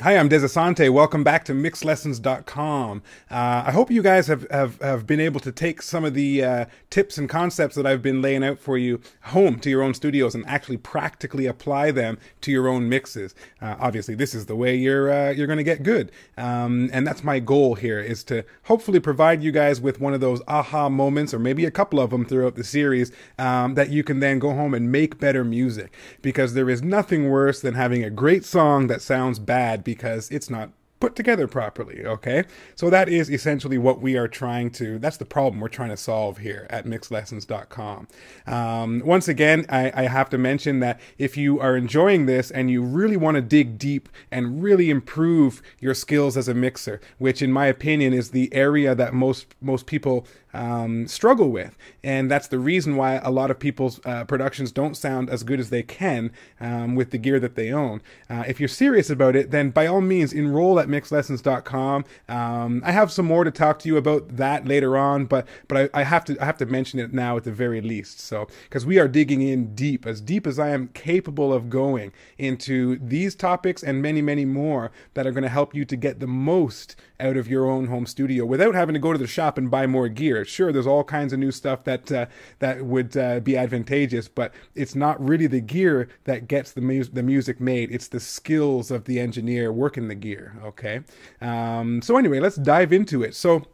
Hi, I'm Des Asante. Welcome back to mixlessons.com. I hope you guys have been able to take some of the tips and concepts that I've been laying out for you home to your own studios and actually practically apply them to your own mixes. Obviously, this is the way you're going to get good. And that's my goal here, is to hopefully provide you guys with one of those aha moments, or maybe a couple of them throughout the series, that you can then go home and make better music. Because there is nothing worse than having a great song that sounds bad because it's not put together properly, okay? So that is essentially what we are trying to, that's the problem we're trying to solve here at mixlessons.com. Once again, I have to mention that if you are enjoying this and you really want to dig deep and really improve your skills as a mixer, which in my opinion is the area that most people struggle with, and that's the reason why a lot of people's productions don't sound as good as they can with the gear that they own. If you're serious about it, then by all means enroll at mixlessons.com. I have some more to talk to you about that later on, but I have to mention it now at the very least. So, because we are digging in deep as I am capable of going into these topics and many, many more that are going to help you to get the most out of your own home studio without having to go to the shop and buy more gear. Sure, there's all kinds of new stuff that would be advantageous, but it's not really the gear that gets the music made. It's the skills of the engineer working the gear, okay? So anyway, let's dive into it. So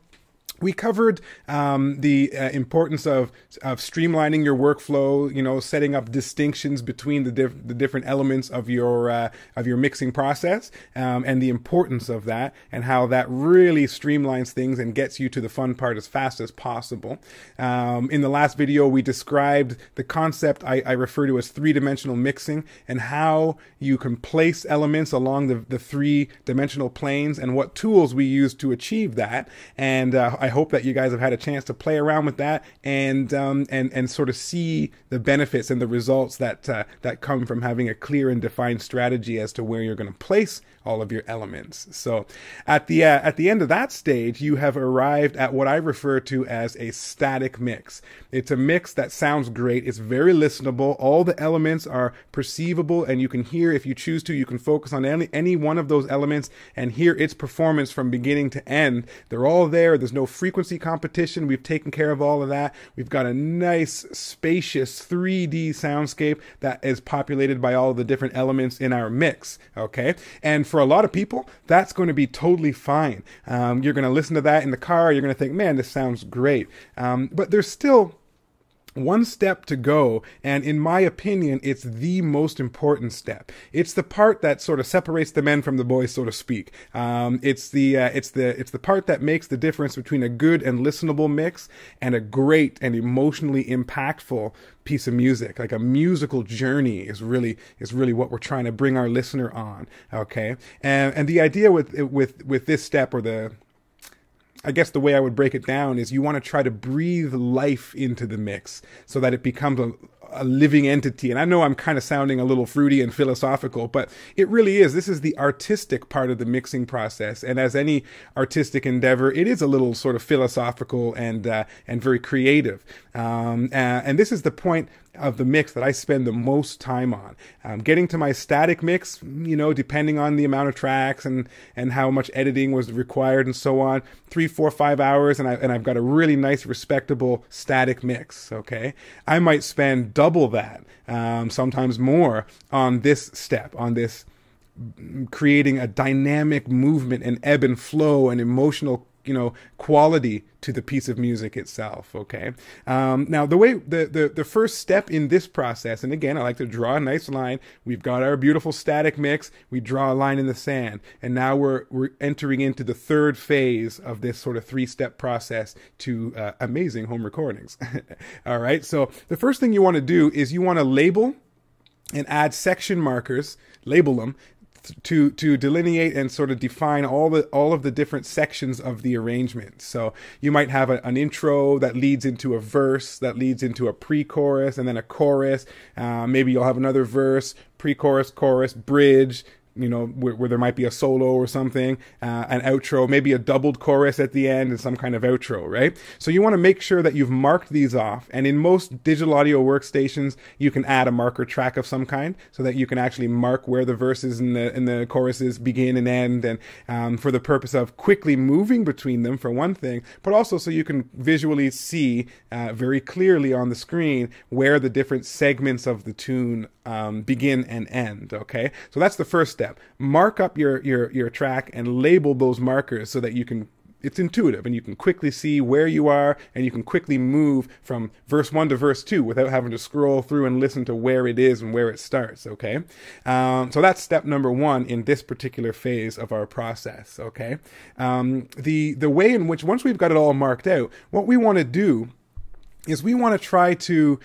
we covered the importance of streamlining your workflow, you know, setting up distinctions between the different elements of your mixing process, and the importance of that, and how that really streamlines things and gets you to the fun part as fast as possible. In the last video, we described the concept I refer to as three-dimensional mixing, and how you can place elements along the three-dimensional planes, and what tools we use to achieve that. And I hope that you guys have had a chance to play around with that and sort of see the benefits and the results that come from having a clear and defined strategy as to where you're going to place all of your elements. So at the end of that stage, you have arrived at what I refer to as a static mix. It's a mix that sounds great. It's very listenable. All the elements are perceivable, and you can hear, if you choose to, you can focus on any one of those elements and hear its performance from beginning to end. They're all there. There's no frequency competition. We've taken care of all of that. We've got a nice, spacious 3D soundscape that is populated by all of the different elements in our mix, okay? And for a lot of people, that's going to be totally fine. You're going to listen to that in the car. You're going to think, man, this sounds great. But there's still one step to go, and in my opinion, it's the most important step. It's the part that sort of separates the men from the boys, so to speak. It's the part that makes the difference between a good and listenable mix and a great and emotionally impactful piece of music. Like a musical journey is really what we're trying to bring our listener on. Okay, and the idea with this step, or I guess the way I would break it down is, you want to try to breathe life into the mix so that it becomes a living entity. And I know I'm kind of sounding a little fruity and philosophical, but it really is. This is the artistic part of the mixing process. And as any artistic endeavor, it is a little sort of philosophical and very creative. And this is the point of the mix that I spend the most time on. Getting to my static mix, you know, depending on the amount of tracks and how much editing was required and so on, 3, 4, 5 hours, and I've got a really nice, respectable static mix, okay? I might spend double that, sometimes more, on this step, on this creating a dynamic movement and ebb and flow and emotional, you know, quality to the piece of music itself, okay? Now, the way the first step in this process, and again, I like to draw a nice line. We've got our beautiful static mix. We draw a line in the sand, and now we're entering into the third phase of this sort of three-step process to amazing home recordings. All right, so the first thing you want to do is you want to label and add section markers, label them, to delineate and sort of define all of the different sections of the arrangement. So you might have an intro that leads into a verse, that leads into a pre-chorus, and then a chorus. Maybe you'll have another verse, pre-chorus, chorus, bridge, you know, where there might be a solo or something, an outro, maybe a doubled chorus at the end and some kind of outro, right? So you want to make sure that you've marked these off. And in most digital audio workstations, you can add a marker track of some kind so that you can actually mark where the verses and the choruses begin and end, and for the purpose of quickly moving between them, for one thing, but also so you can visually see very clearly on the screen where the different segments of the tune begin and end. Okay, so that's the first step. Mark up your track and label those markers so that you can, it's intuitive and you can quickly see where you are, and you can quickly move from verse 1 to verse 2 without having to scroll through and listen to where it is and where it starts. Okay, so that's step number 1 in this particular phase of our process. Okay, the way in which, once we've got it all marked out, what we want to do is we want to try to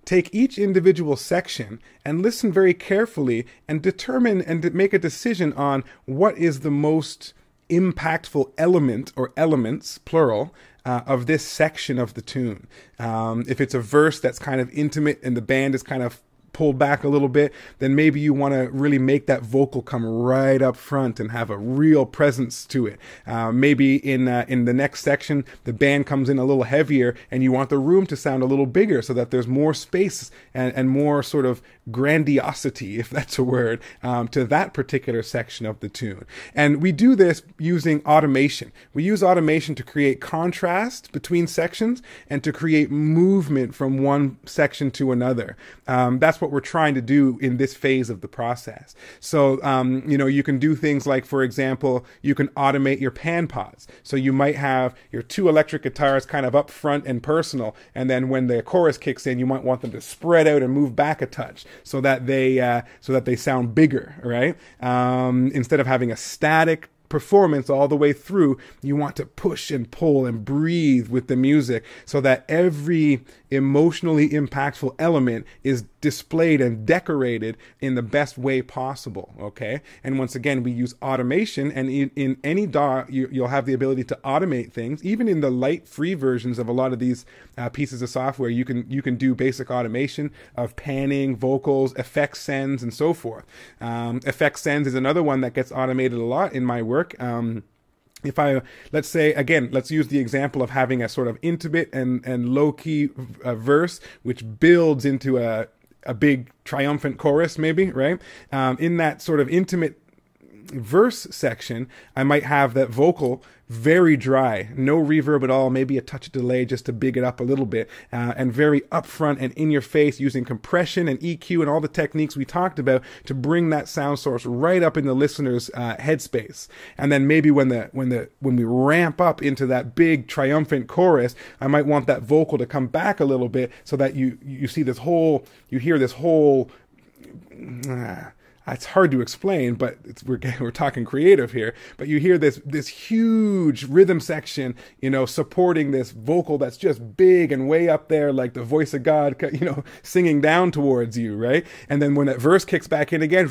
take each individual section and listen very carefully and determine and make a decision on what is the most impactful element or elements, plural, of this section of the tune. If it's a verse that's kind of intimate and the band is kind of pulled back a little bit, then maybe you want to really make that vocal come right up front and have a real presence to it. Maybe in the next section, the band comes in a little heavier and you want the room to sound a little bigger so that there's more space and more sort of grandiosity, if that's a word, to that particular section of the tune. And we do this using automation. We use automation to create contrast between sections and to create movement from one section to another. That's what we're trying to do in this phase of the process. So, you know, you can do things like, for example, you can automate your pan pause. So you might have your 2 electric guitars kind of up front and personal, and then when the chorus kicks in, you might want them to spread out and move back a touch so that they sound bigger, right? Instead of having a static performance all the way through, you want to push and pull and breathe with the music so that every emotionally impactful element is displayed and decorated in the best way possible. Okay, and once again, we use automation, and in any DAW you'll have the ability to automate things. Even in the light free versions of a lot of these pieces of software, you can do basic automation of panning, vocals, effect sends, and so forth. Effect sends is another one that gets automated a lot in my work. If let's say, again, let's use the example of having a sort of intimate and low-key verse, which builds into a big triumphant chorus, maybe, right? In that sort of intimate verse section, I might have that vocal very dry, no reverb at all, maybe a touch of delay just to big it up a little bit, and very upfront and in your face, using compression and EQ and all the techniques we talked about to bring that sound source right up in the listener's headspace. And then maybe when we ramp up into that big triumphant chorus, I might want that vocal to come back a little bit so that you hear this whole it's hard to explain, but we're talking creative here. But you hear this huge rhythm section, you know, supporting this vocal that's just big and way up there, like the voice of God, you know, singing down towards you, right? And then when that verse kicks back in again,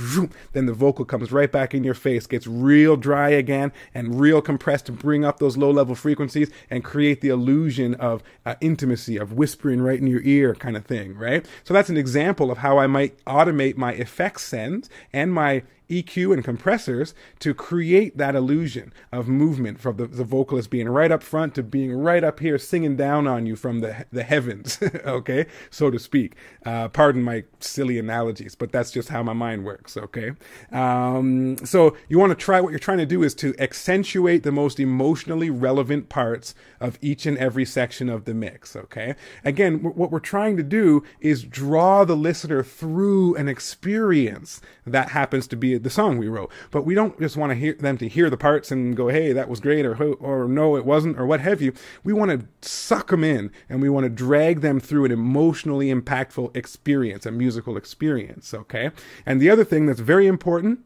then the vocal comes right back in your face, gets real dry again and real compressed to bring up those low-level frequencies and create the illusion of intimacy, of whispering right in your ear kind of thing, right? So that's an example of how I might automate my effects send and my EQ and compressors to create that illusion of movement from the vocalist being right up front to being right up here singing down on you from the heavens, okay, so to speak. Pardon my silly analogies, but that's just how my mind works, okay? So you want to try, what you're trying to do is to accentuate the most emotionally relevant parts of each and every section of the mix, okay? Again, what we're trying to do is draw the listener through an experience that happens to be the song we wrote, but we don't just want to hear them to hear the parts and go, hey, that was great, or no, it wasn't, or what have you. We want to suck them in, and we want to drag them through an emotionally impactful experience, a musical experience, okay? And the other thing that's very important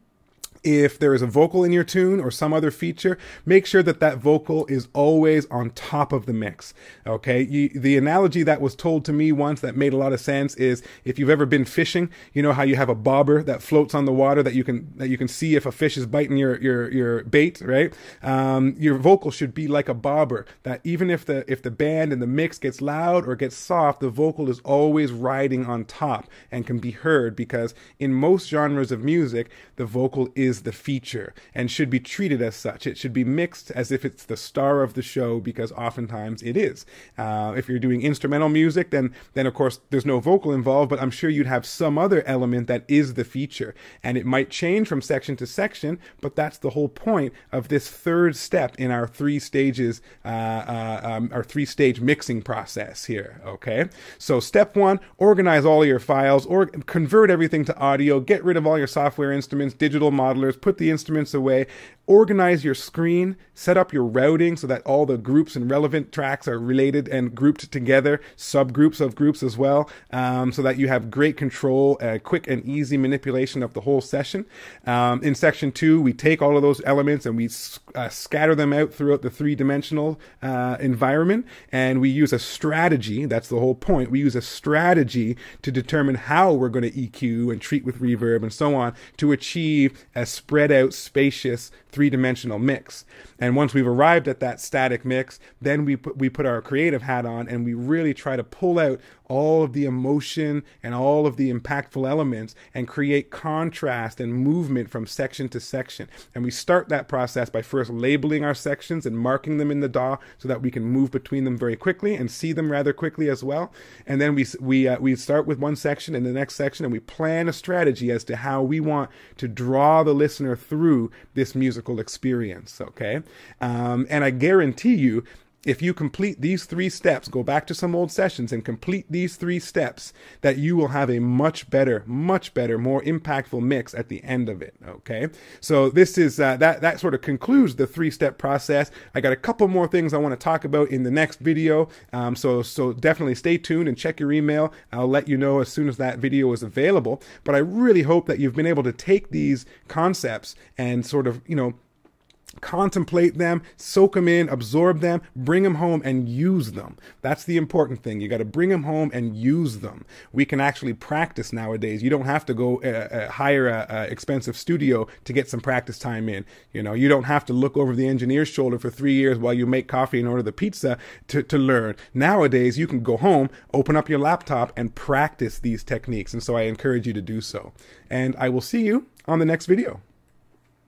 If there is a vocal in your tune or some other feature, make sure that that vocal is always on top of the mix. Okay. The analogy that was told to me once that made a lot of sense is if you've ever been fishing, you know how you have a bobber that floats on the water that you can see if a fish is biting your bait, right? Your vocal should be like a bobber that even if the band and the mix gets loud or gets soft, the vocal is always riding on top and can be heard, because in most genres of music, the vocal is the feature and should be treated as such. It should be mixed as if it's the star of the show, because oftentimes it is. If you're doing instrumental music, then of course there's no vocal involved, but I'm sure you'd have some other element that is the feature, and it might change from section to section, but that's the whole point of this third step in our three stages, our three-stage mixing process here. Okay, so step one: organize all your files, or convert everything to audio, get rid of all your software instruments, digital modelers, put the instruments away, organize your screen, set up your routing so that all the groups and relevant tracks are related and grouped together, subgroups of groups as well, so that you have great control, quick and easy manipulation of the whole session. In section 2, we take all of those elements and we scatter them out throughout the three-dimensional environment, and we use a strategy. That's the whole point. We use a strategy to determine how we're going to EQ and treat with reverb and so on to achieve a spread out, spacious, three-dimensional mix. And once we've arrived at that static mix, then we put our creative hat on and we really try to pull out all of the emotion and all of the impactful elements and create contrast and movement from section to section. And we start that process by first labeling our sections and marking them in the DAW so that we can move between them very quickly and see them rather quickly as well. And then we start with one section and the next section, and we plan a strategy as to how we want to draw the listener through this musical experience. Okay. And I guarantee you, if you complete these 3 steps, go back to some old sessions and complete these 3 steps, that you will have a much better, more impactful mix at the end of it. Okay. So this is, that sort of concludes the 3-step process. I got a couple more things I want to talk about in the next video. So definitely stay tuned and check your email. I'll let you know as soon as that video is available. But I really hope that you've been able to take these concepts and sort of, contemplate them, soak them in, absorb them, bring them home and use them. That's the important thing. You got to bring them home and use them. We can actually practice nowadays. You don't have to go hire a expensive studio to get some practice time in. You don't have to look over the engineer's shoulder for 3 years while you make coffee and order the pizza to learn. Nowadays, you can go home, open up your laptop and practice these techniques. And so I encourage you to do so. And I will see you on the next video.